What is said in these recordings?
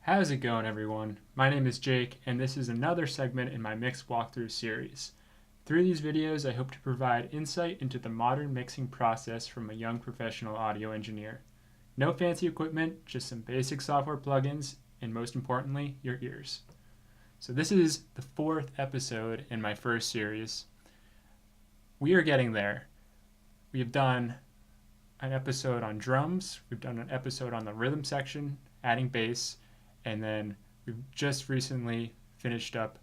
How's it going, everyone? My name is Jake, and this is another segment in my mix walkthrough series. Through these videos, I hope to provide insight into the modern mixing process from a young professional audio engineer. No fancy equipment, just some basic software plugins, and most importantly, your ears. So this is the fourth episode in my first series. We are getting there. We have done an episode on drums, we've done an episode on the rhythm section, adding bass, and then we've just recently finished up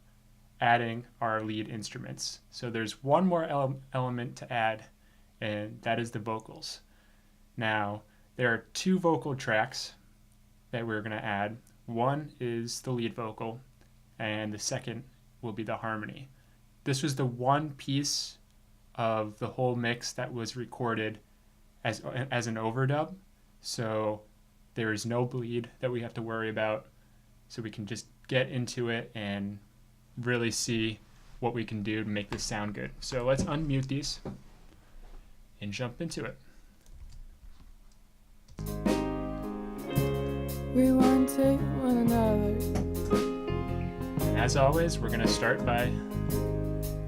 adding our lead instruments. So there's one more element to add, and that is the vocals. Now, there are two vocal tracks that we're going to add. One is the lead vocal, and the second will be the harmony. This was the one piece of the whole mix that was recorded as an overdub, so there is no bleed that we have to worry about, so we can just get into it and really see what we can do to make this sound good. So let's unmute these and jump into it. We wanted one another. And as always, we're going to start by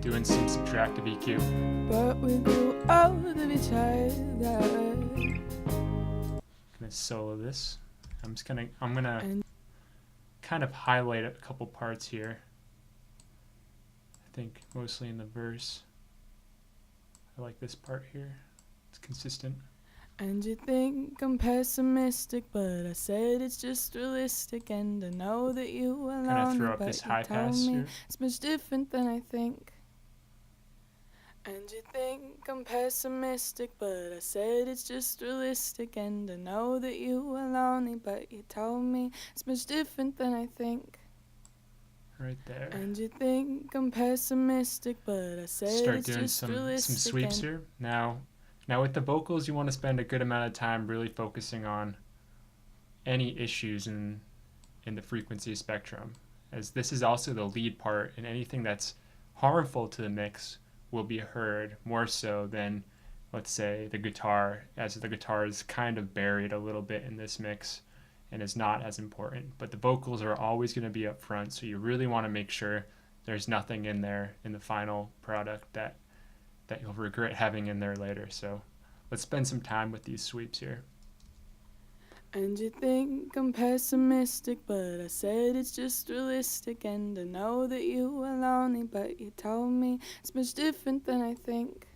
doing some subtractive EQ. But we grew out of each other. I'm going to solo this. I'm going to kind of highlight a couple parts here. I think mostly in the verse. I like this part here. It's consistent. And you think I'm pessimistic, but I said it's just realistic. And I know that you alone, kind of throw up but this you high told pass me here. it's much different than I think. And you think I'm pessimistic, but I said it's just realistic. And I know that you are lonely, but you told me it's much different than I think. Right there. And you think I'm pessimistic, but I said Start it's doing just some realistic. sweeps here. Now with the vocals, you want to spend a good amount of time really focusing on any issues in the frequency spectrum, as this is also the lead part, and anything that's harmful to the mix will be heard more so than, let's say, the guitar, as the guitar is kind of buried a little bit in this mix and is not as important. But the vocals are always going to be up front, so you really want to make sure there's nothing in there in the final product that you'll regret having in there later. So let's spend some time with these sweeps here. And you think I'm pessimistic, but I said it's just realistic. And I know that you are lonely, but you told me it's much different than I think.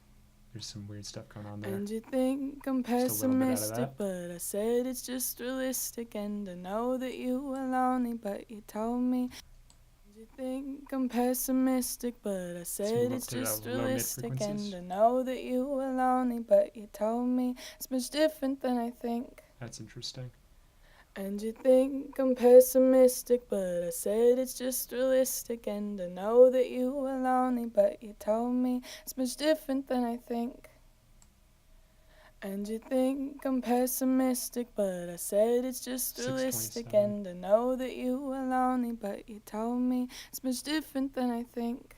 There's some weird stuff going on there. And you think I'm pessimistic, but I said it's just realistic. And I know that you are lonely, but you told me. And you think I'm pessimistic, but I said it's just realistic. And I know that you are lonely, but you told me it's much different than I think. That's interesting. And you think I'm pessimistic, but I said it's just realistic. And I know that you are lonely, but you told me it's much different than I think. And you think I'm pessimistic, but I said it's just realistic. And I know that you are lonely, but you told me it's much different than I think.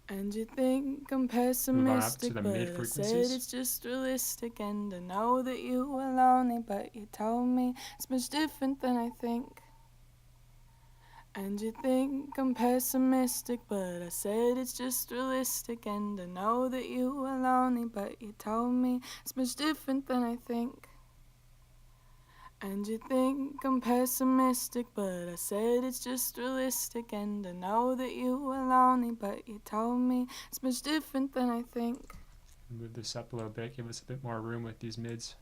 And you think I'm pessimistic, but I said it's just realistic. And I know that you are lonely, but you told me it's much different than I think. And you think I'm pessimistic, but I said it's just realistic. And I know that you are lonely, but you told me it's much different than I think. And you think I'm pessimistic, but I said it's just realistic. And I know that you are lonely, but you told me it's much different than I think. Move this up a little bit, give us a bit more room with these mids.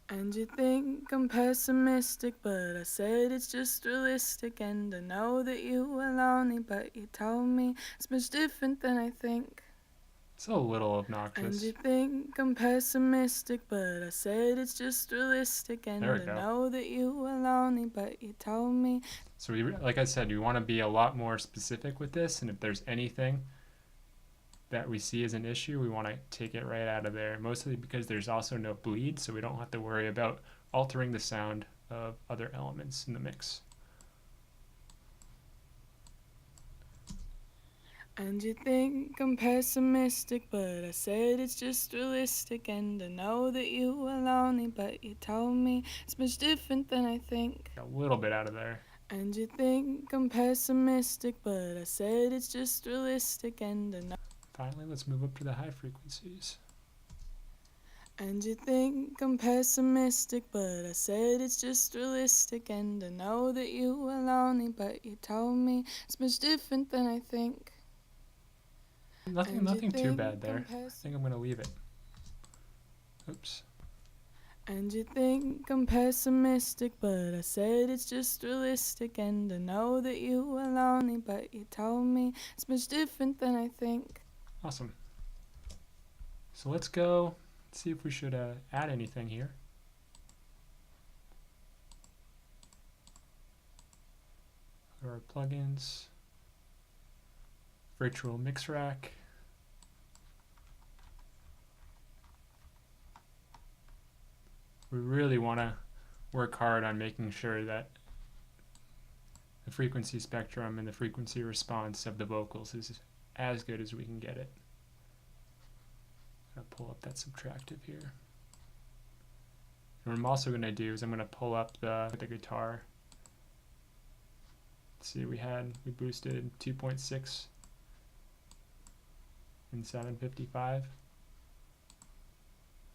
And you think I'm pessimistic, but I said it's just realistic. And I know that you are lonely, but you told me it's much different than I think. It's a little obnoxious. And you think I'm pessimistic, but I said it's just realistic. And I know that you are lonely, but you told me. So like I said, we want to be a lot more specific with this, and if there's anything that we see as an issue, we want to take it right out of there, mostly because there's also no bleed, so we don't have to worry about altering the sound of other elements in the mix. And you think I'm pessimistic, but I said it's just realistic. And I know that you were lonely, but you told me it's much different than I think. A little bit out of there. And you think I'm pessimistic, but I said it's just realistic. And I know. Finally, let's move up to the high frequencies. And you think I'm pessimistic, but I said it's just realistic. And I know that you were lonely, but you told me it's much different than I think. Nothing too bad there. I think I'm going to leave it. Oops. And you think I'm pessimistic, but I said it's just realistic. And I know that you were lonely, but you told me it's much different than I think. Awesome. So let's go see if we should add anything here. Go to our plugins, virtual mix rack. We really want to work hard on making sure that the frequency spectrum and the frequency response of the vocals is as good as we can get it. I'm going to pull up that subtractive here. And what I'm also going to do is I'm going to pull up the guitar. Let's see, we boosted 2.6 and 755.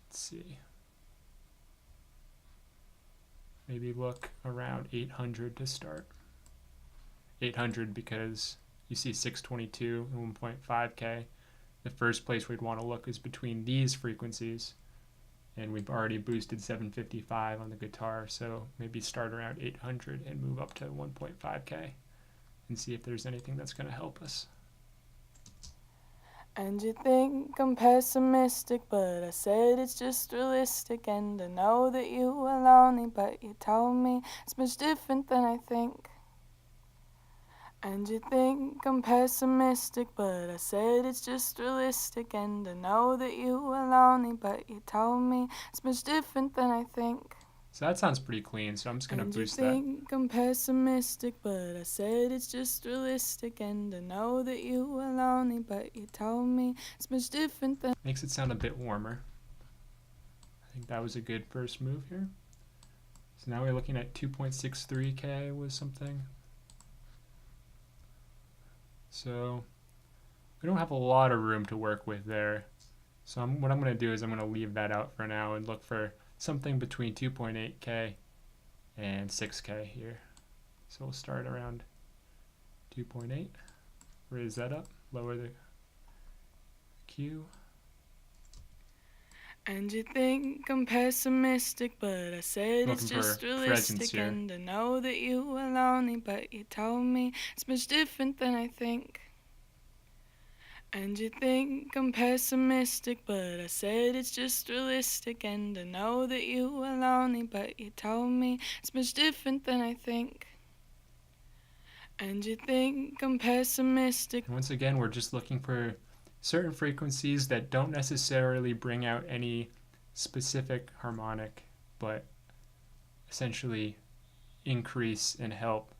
Let's see. Maybe look around 800 to start. 800 because you see 622 and 1.5K. The first place we'd want to look is between these frequencies, and we've already boosted 755 on the guitar, so maybe start around 800 and move up to 1.5K and see if there's anything that's going to help us. And you think I'm pessimistic, but I said it's just realistic. And I know that you were lonely, but you told me it's much different than I think. And you think I'm pessimistic, but I said it's just realistic. And I know that you were lonely, but you told me it's much different than I think. So that sounds pretty clean, so I'm just going to boost that. And you think I'm pessimistic, but I said it's just realistic. And I know that you were lonely, but you told me it's much different than... Makes it sound a bit warmer. I think that was a good first move here. So now we're looking at 2.63K was something. So we don't have a lot of room to work with there. So what I'm going to do is I'm going to leave that out for now and look for something between 2.8K and 6K here. So we'll start around 2.8, raise that up, lower the Q. And you think I'm pessimistic, but I said it's just realistic. And I know that you were lonely, but you told me it's much different than I think. And you think I'm pessimistic, but I said it's just realistic. And I know that you were lonely, but you told me it's much different than I think. And you think I'm pessimistic. And once again, we're just looking for certain frequencies that don't necessarily bring out any specific harmonic, but essentially increase and help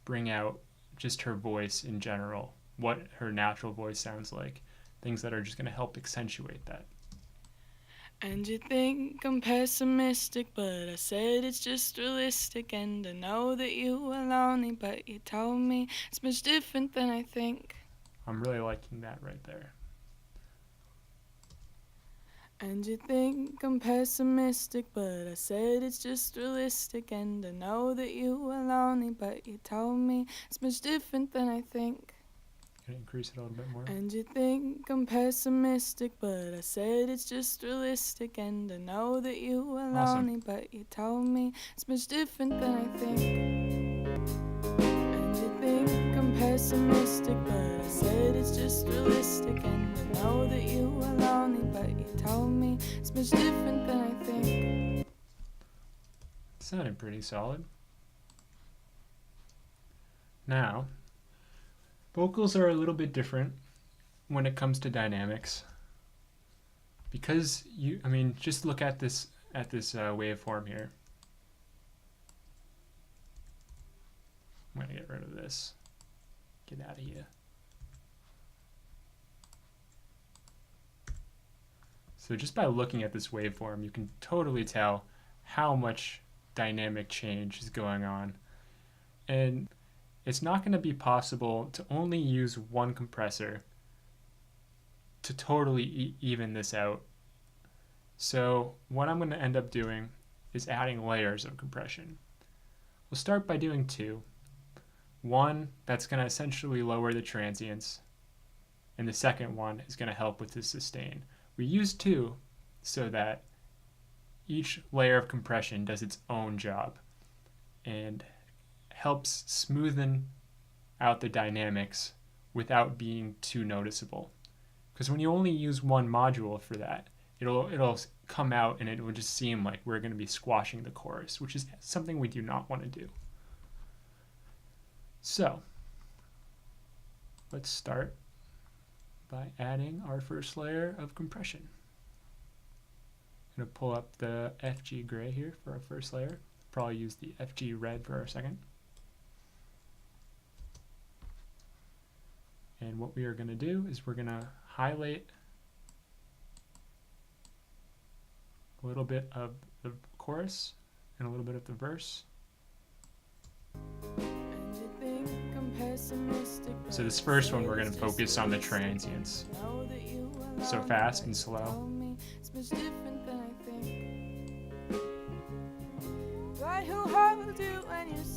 bring out just her voice in general, what her natural voice sounds like, things that are just going to help accentuate that. And you think I'm pessimistic, but I said it's just realistic. And I know that you were lonely, but you told me it's much different than I think. I'm really liking that right there. And you think I'm pessimistic, but I said it's just realistic. And I know that you were lonely, but you told me it's much different than I think. Gonna increase it a little bit more. And you think I'm pessimistic, but I said it's just realistic. And I know that you were lonely, but you told me it's much different than I think. And you think I'm pessimistic, but I said it's just realistic. And I know that you were lonely, but you told me it's much different than I think. Sounded pretty solid. Now, vocals are a little bit different when it comes to dynamics. Because just look at this waveform here. I'm gonna get rid of this. Get out of here. So just by looking at this waveform, you can totally tell how much dynamic change is going on. And it's not going to be possible to only use one compressor to totally even this out. So what I'm going to end up doing is adding layers of compression. We'll start by doing two. One that's going to essentially lower the transients, and the second one is going to help with the sustain. We use two so that each layer of compression does its own job and helps smoothen out the dynamics without being too noticeable. Because when you only use one module for that, it'll come out and it will just seem like we're going to be squashing the chorus, which is something we do not want to do. So let's start by adding our first layer of compression. I'm going to pull up the FG gray here for our first layer. Probably use the FG red for our second. And what we are going to do is we're going to highlight a little bit of the chorus and a little bit of the verse. So this first one, we're going to focus on the transients. So fast and slow.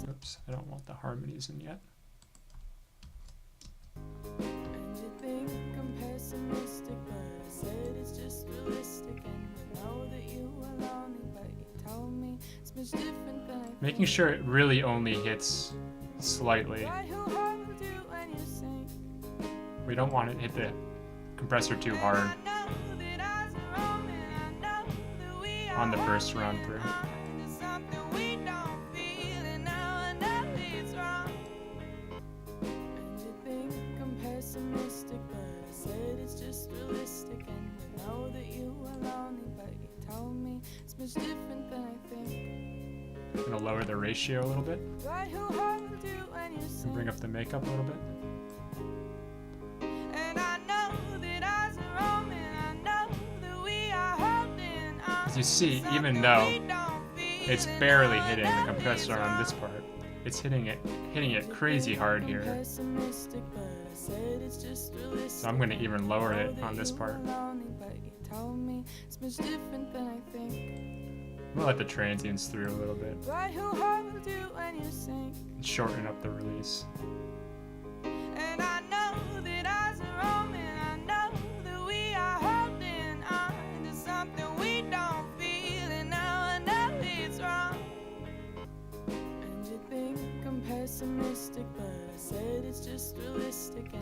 Oops, I don't want the harmonies in yet. Making sure it really only hits slightly. We don't want it to hit the compressor too hard on the first run through. I'm going to lower the ratio a little bit and bring up the makeup a little bit. As you see, even though it's barely hitting the compressor on this part, it's hitting it crazy hard here. So I'm going to even lower it on this part. We'll let the transients through a little bit and shorten up the release.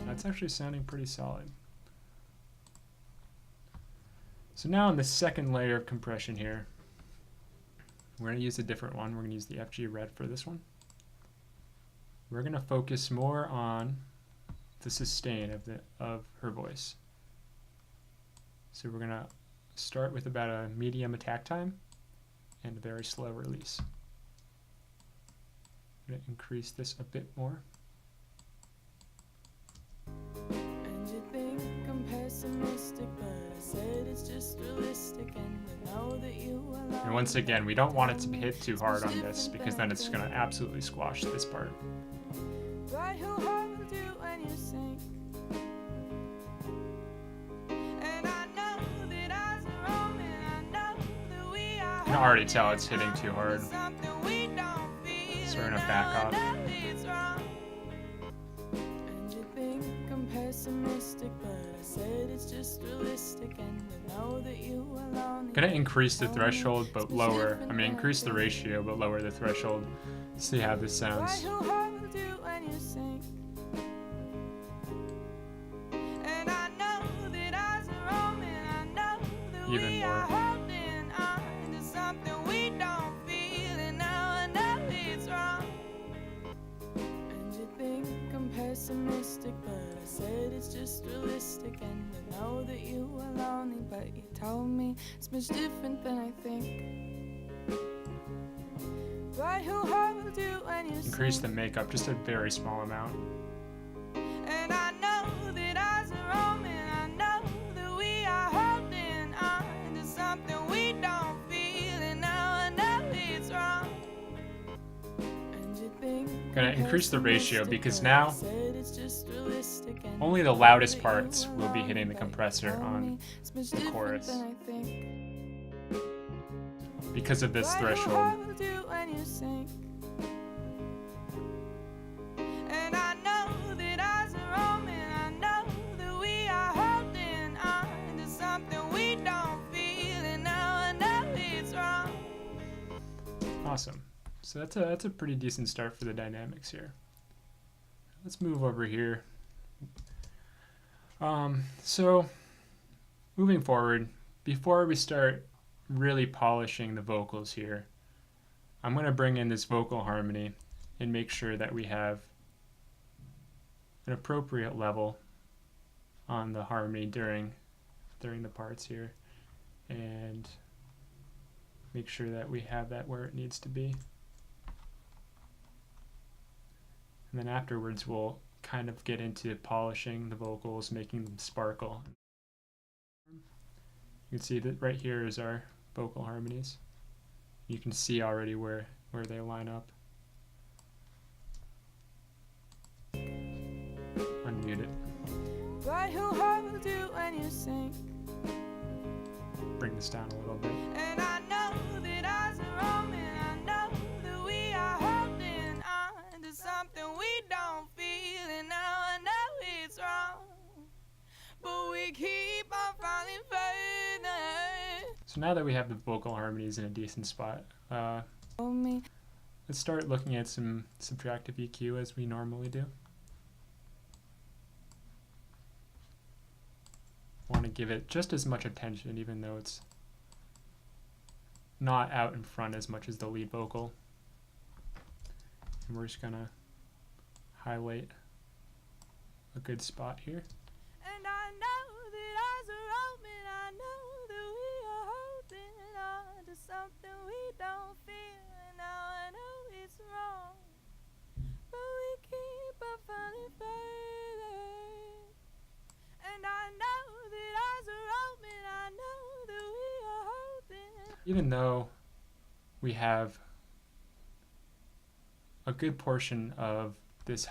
That's actually sounding pretty solid. So now in the second layer of compression here, we're going to use a different one. We're going to use the FG red for this one. We're going to focus more on the sustain of her voice. So we're going to start with about a medium attack time and a very slow release. I'm going to increase this a bit more. And you think I'm pessimistic, but I said it's just realistic, and I know that you will. And once again, we don't want it to hit too hard on this because then it's going to absolutely squash this part. I can already tell it's hitting too hard. So we're going to back off. Gonna increase the threshold but lower, increase the ratio but lower the threshold. See how this sounds. Even more. Pessimistic, but I said it's just realistic, and I know that you were lonely, but you told me it's much different than I think. But who hold you when you increase the makeup just a very small amount. And I know that I was wrong, and I know that we are holding on going to increase the ratio because now only the loudest parts will be hitting the compressor on the chorus because of this threshold. Awesome. So that's a pretty decent start for the dynamics here. Let's move over here. So moving forward, before we start really polishing the vocals here, I'm going to bring in this vocal harmony and make sure that we have an appropriate level on the harmony during the parts here, and make sure that we have that where it needs to be. And then afterwards we'll kind of get into polishing the vocals, making them sparkle. You can see that right here is our vocal harmonies. You can see already where they line up. Unmute it. But who hold you when you sing? Bring this down a little bit. And I know that eyes are wrong, and I know that we are holding on to something we don't feel, and now I know it's wrong, but we keep on falling further. So now that we have the vocal harmonies in a decent spot, let's start looking at some subtractive EQ as we normally do. Want to give it just as much attention, even though it's not out in front as much as the lead vocal. And we're just gonna highlight a good spot here. And I know that eyes are open, I know that we are holding on to something we don't feel, and now I know it's wrong, but we keep on falling further. And I know that eyes are open, I know that we are holding. Even though we have a good portion of this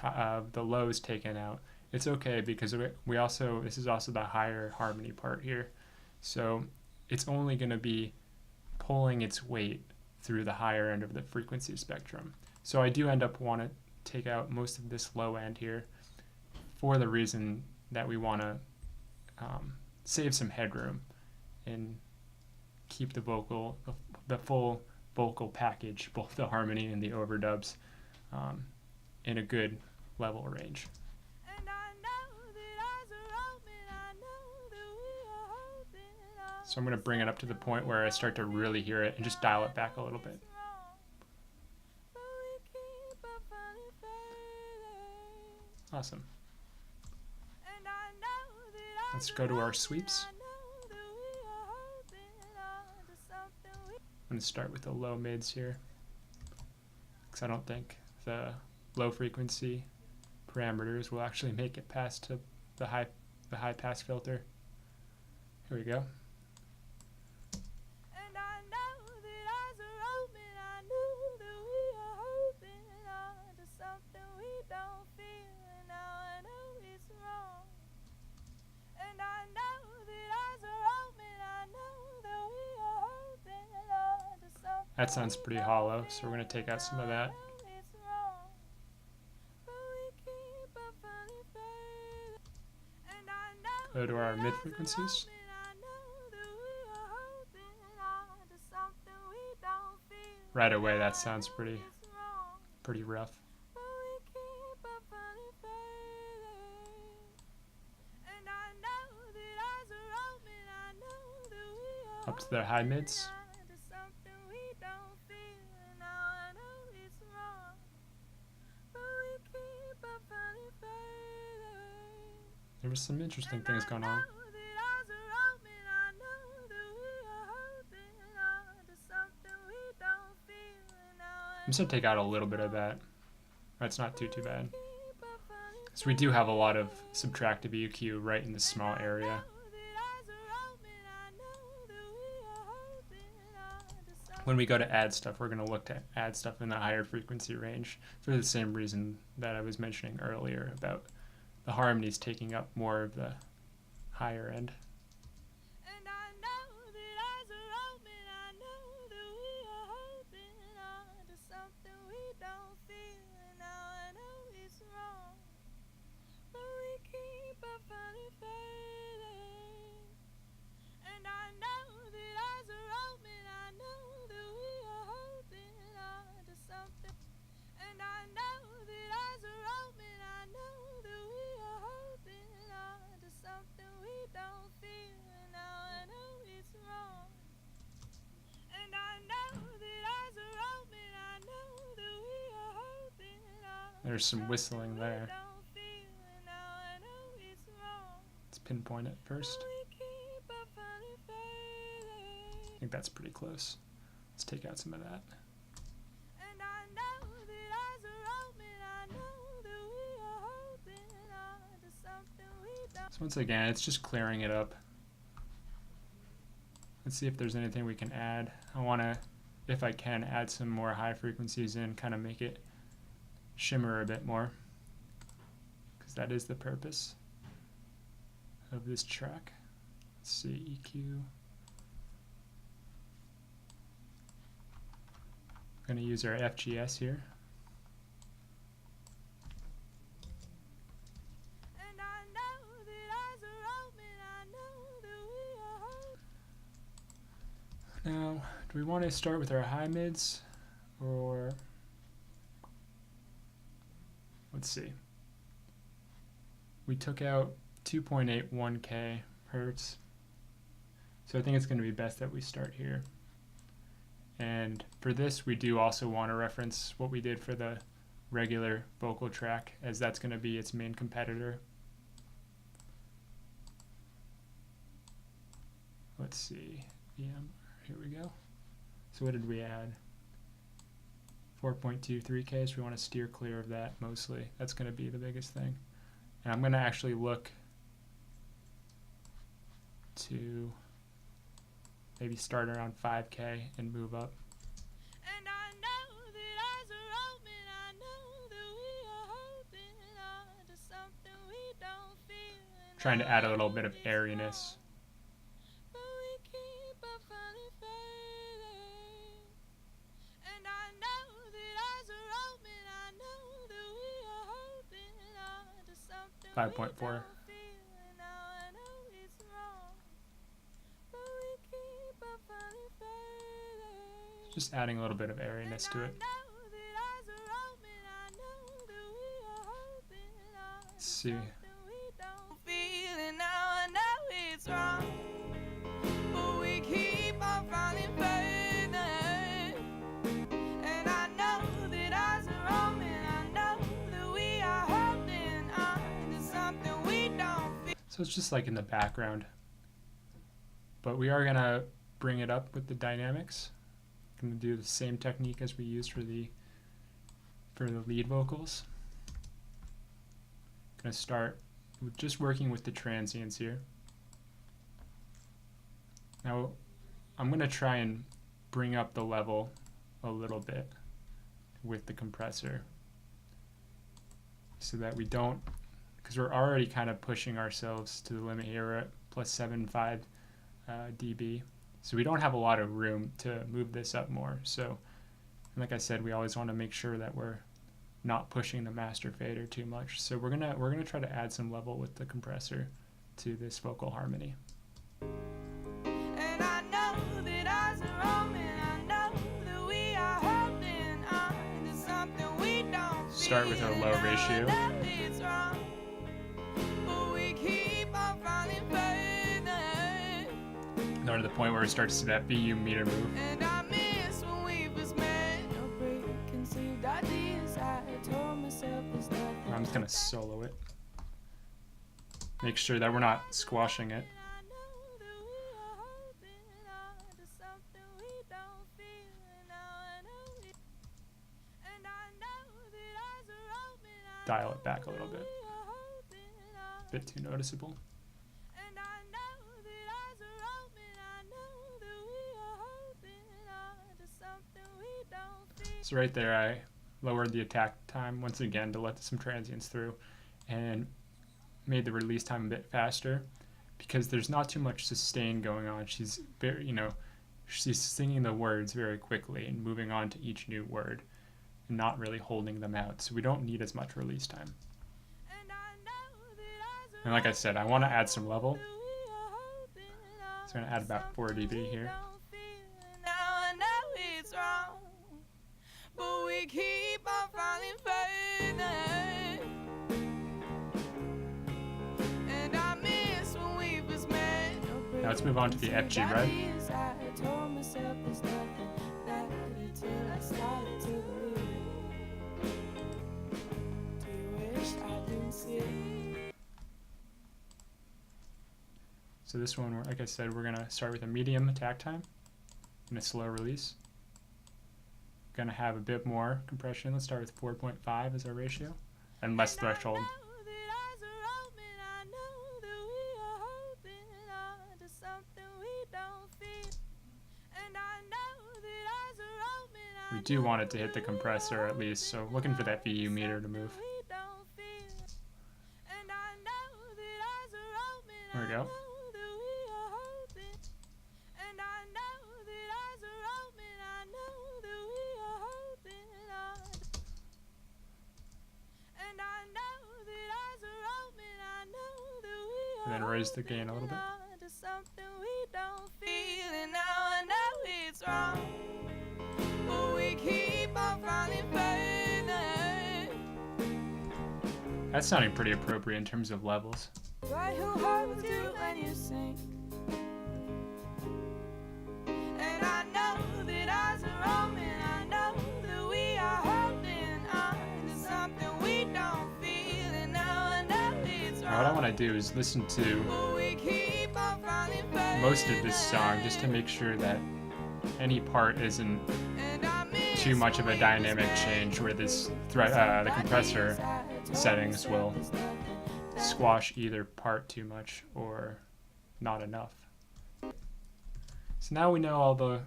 the lows taken out, it's okay because this is also the higher harmony part here. So it's only going to be pulling its weight through the higher end of the frequency spectrum. So I do end up want to take out most of this low end here for the reason that we want to save some headroom and keep the full vocal package, both the harmony and the overdubs, in a good level range. So I'm going to bring it up to the point where I start to really hear it and just dial it back a little bit. Awesome. Let's go to our sweeps. I'm going to start with the low mids here, because I don't think the low frequency parameters will actually make it past to the high pass filter. Here we go. That sounds pretty hollow, so we're going to take out some of that. Go to our mid frequencies. Right away, that sounds pretty rough. Up to the high mids. There was some interesting things going on. I'm just going to take out a little bit of that. That's not too bad. So we do have a lot of subtractive EQ right in this small area. when we go to add stuff, we're going to look to add stuff in the higher frequency range for the same reason that I was mentioning earlier about the harmonies taking up more of the higher end. There's some whistling there. Let's pinpoint it first. I think that's pretty close. Let's take out some of that. So once again, it's just clearing it up. Let's see if there's anything we can add. I want to, if I can, add some more high frequencies in, kind of make it shimmer a bit more, because that is the purpose of this track. Let's see, EQ. I'm going to use our FGS here. Now, do we want to start with our high mids, or let's see. We took out 2.81k hertz, so I think it's going to be best that we start here. And for this, we do also want to reference what we did for the regular vocal track, as that's going to be its main competitor. Let's see. Yeah, here we go. So what did we add? 4.23k, so we want to steer clear of that mostly. That's going to be the biggest thing. And I'm going to actually look to maybe start around 5k and move up. Trying to add a little bit of airiness. .4. Just adding a little bit of airiness to it. Let's see. So it's just like in the background, but we are gonna bring it up with the dynamics. I'm gonna do the same technique as we used for the lead vocals. Gonna start with just working with the transients here. Now I'm gonna try and bring up the level a little bit with the compressor, so that we don't, because we're already kind of pushing ourselves to the limit here. We're at plus 7.5 dB, so we don't have a lot of room to move this up more. So like I said, we always want to make sure that we're not pushing the master fader too much. So we're gonna try to add some level with the compressor to this vocal harmony. Start with a low ratio. Down to the point where it starts to that BU meter move. I'm just gonna solo it. Make sure that we're not squashing it. Dial it back a little bit. Bit too noticeable. So right there, I lowered the attack time once again to let some transients through and made the release time a bit faster because there's not too much sustain going on. She's very, she's singing the words very quickly and moving on to each new word and not really holding them out. So we don't need as much release time. And like I said, I want to add some level. So I'm going to add about 4 dB here. Now let's move on to the FG red. So this one, like I said, we're going to start with a medium attack time and a slow release. Going to have a bit more compression. Let's start with 4.5 as our ratio and less threshold. We do want it to hit the compressor at least, so looking for that VU meter to move. There we go. And then raise the gain a little bit. That's sounding pretty appropriate in terms of levels. Now what I want to do is listen to most of this song just to make sure that any part isn't too much of a dynamic change where this the compressor settings will squash either part too much or not enough. So now we know all the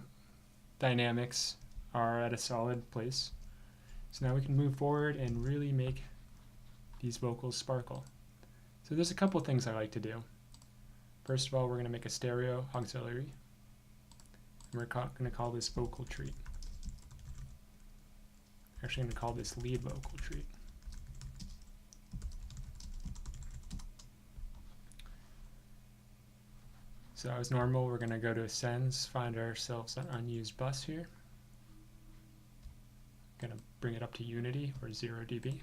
dynamics are at a solid place. So now we can move forward and really make these vocals sparkle. So there's a couple things I like to do. First of all, we're going to make a stereo auxiliary. And we're going to call this vocal treat. I'm actually going to call this lead vocal treat. So as normal, we're going to go to Sends, find ourselves an unused bus here. Going to bring it up to Unity or 0 dB.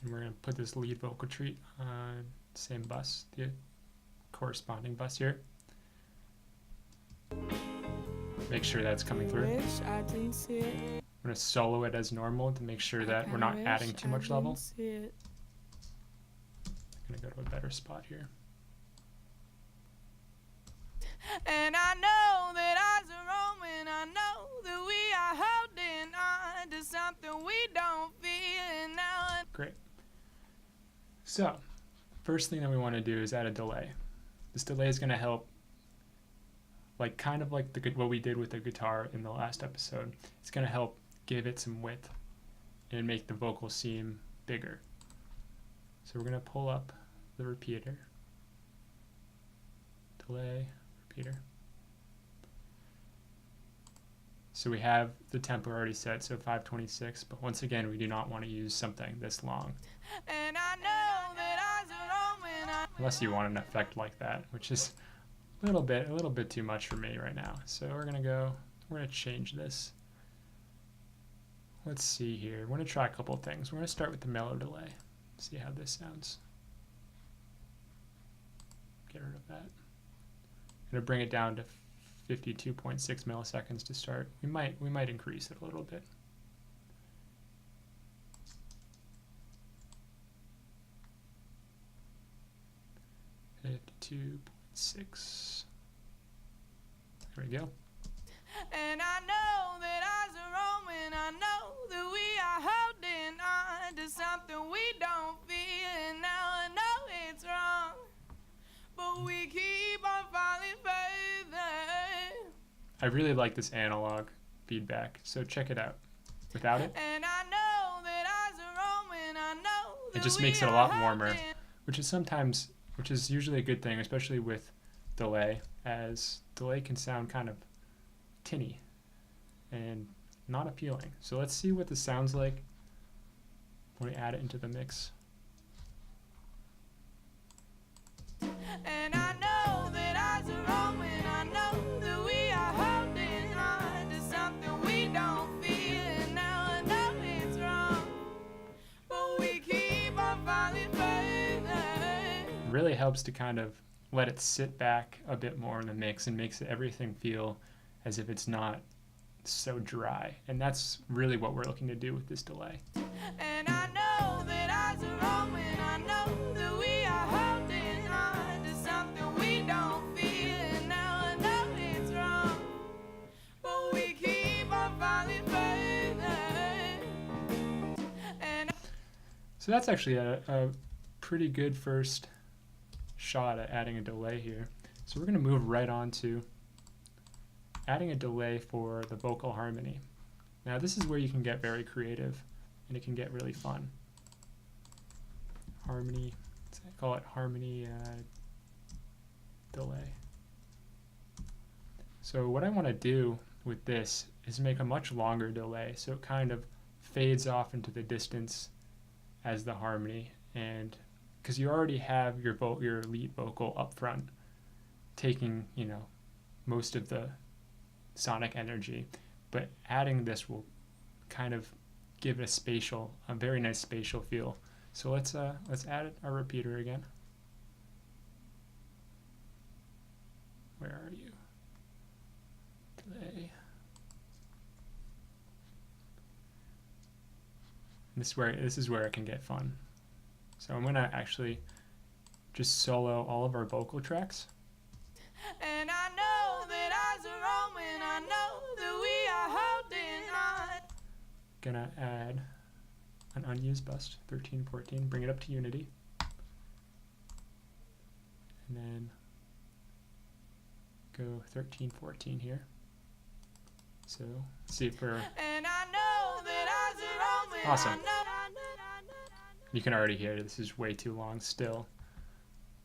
And we're going to put this lead vocal treat on the same bus, the corresponding bus here. Make sure that's coming through. I'm going to solo it as normal to make sure that we're not adding too much level. I'm going to go to a better spot here. And I know that as a Roman, I know that we are holding on to something we don't feel now. Great. So, first thing that we want to do is add a delay. This delay is going to help, kind of like what we did with the guitar in the last episode. It's going to help give it some width and make the vocal seem bigger. So we're going to pull up the repeater. Delay. Repeater. So we have the tempo already set, so 526, but once again, we do not want to use something this long. And I know that unless you want an effect like that, which is a little bit too much for me right now. So we're gonna change this. Let's see here. We're gonna try a couple of things. We're gonna start with the mellow delay. See how this sounds. Get rid of that. I'm gonna bring it down to 52.6 milliseconds to start. We might increase it a little bit. .6. There we go. And I know that as a Roman, I know that we are holding on to something we don't feel, and now I know it's wrong, but we keep on falling further. I really like this analog feedback. So check it out. Without it, it just makes it a lot warmer, which is usually a good thing, especially with delay, as delay can sound kind of tinny and not appealing. So let's see what this sounds like when we add it into the mix. And I know that as a Roman, I know that we are holding on to something we don't feel. And now I know it's wrong, but we keep on falling further. Really helps to kind of let it sit back a bit more in the mix and makes everything feel as if it's not so dry. And that's really what we're looking to do with this delay. And I know that as a Roman, I know that we are holding on to something we don't feel. And now I know it's wrong, but we keep on falling further. So that's actually a pretty good first shot at adding a delay here. So we're going to move right on to adding a delay for the vocal harmony. Now this is where you can get very creative and it can get really fun. Harmony, I call it harmony delay. So what I want to do with this is make a much longer delay so it kind of fades off into the distance as the harmony, and because you already have your lead vocal up front taking, you know, most of the sonic energy, but adding this will kind of give it a very nice spatial feel. So let's add our repeater again. Where are you? Delay. This is where it can get fun. So I'm gonna actually just solo all of our vocal tracks. And I know that as a Roman, I know that we are holding on. Gonna add an unused bust, 13, 14, bring it up to unity. And then go 13, 14 here. So let's see if we're... And I know that as a Roman, awesome. You can already hear this is way too long still.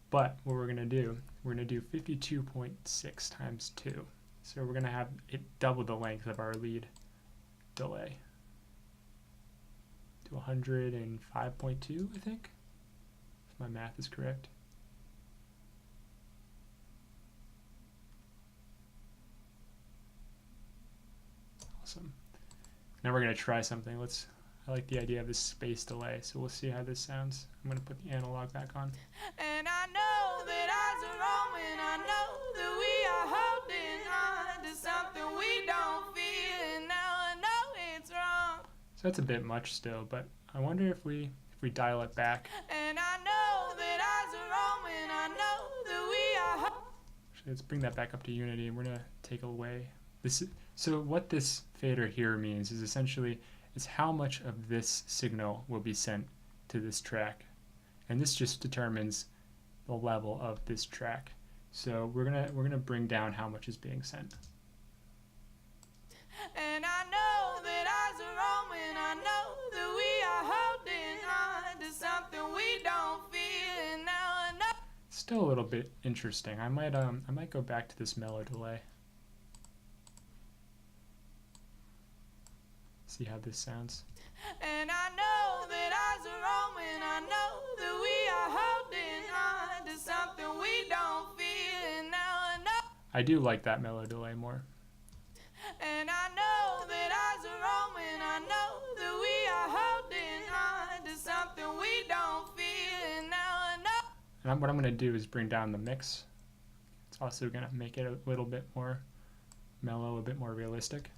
But what we're gonna do 52.6 times 2. So we're gonna have it double the length of our lead delay to 105.2, I think, if my math is correct. Awesome. Now we're gonna try something. I like the idea of this space delay, so we'll see how this sounds. I'm gonna put the analog back on. And I know that as a Roman, I know that we are holding on to something we don't feel. And now I know it's wrong. So that's a bit much still, but I wonder if we dial it back. And I know that as a Roman, I know that we are. Actually, let's bring that back up to unity, and we're gonna take away this. So what this fader here means is essentially it's how much of this signal will be sent to this track, and this just determines the level of this track. So we're gonna bring down how much is being sent. And I know that as a Roman, I know that we are holding on to something we don't feel. And now I know. Still a little bit interesting. I might go back to this mellow delay. See how this sounds. And I know that as a Roman, I know that we are holding on to something we don't feel. And now I know. I do like that mellow delay more. And I know that as a Roman, I know that we are holding on to something we don't feel. And now I know. And what I'm going to do is bring down the mix. It's also going to make it a little bit more mellow, a bit more realistic.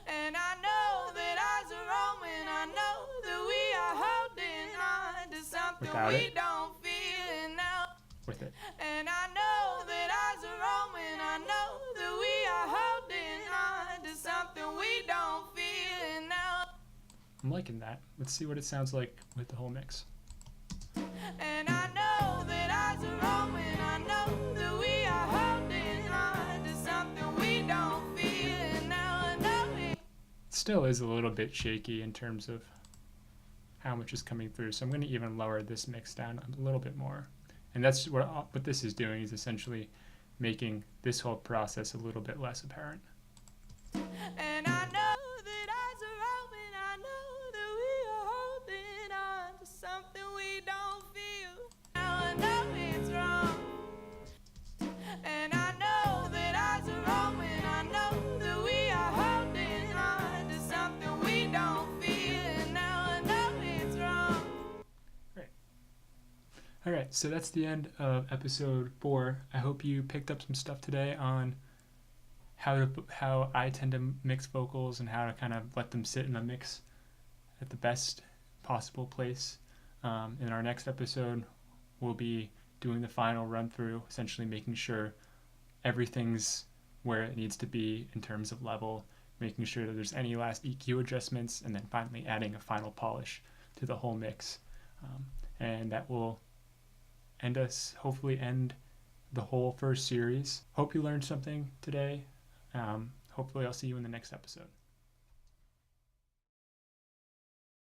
And I know that as a Roman, I know that we are holding on to something Without we it. don't feel. And now. With it. And I know that as a Roman, I know that we are holding on to something we don't feel. And now. I'm liking that. Let's see what it sounds like with the whole mix. And I know that as a Roman, I know that we are holding on to something we don't feel. And now I know it. still is a little bit shaky in terms of how much is coming through. So I'm going to even lower this mix down a little bit more. And that's what this is doing, is essentially making this whole process a little bit less apparent. And I know that eyes are open, I know that we are holding on to something we don't feel. Now I know it's wrong. And I know that eyes are open, I know that we are holding on to something we don't feel. And now I know it's wrong. All right, so that's the end of episode 4. I hope you picked up some stuff today on how I tend to mix vocals and how to kind of let them sit in a mix at the best possible place. In our next episode, we'll be doing the final run through, essentially making sure everything's where it needs to be in terms of level, making sure that there's any last EQ adjustments, and then finally adding a final polish to the whole mix. And that will hopefully end the whole first series. Hope you learned something today. Hopefully I'll see you in the next episode.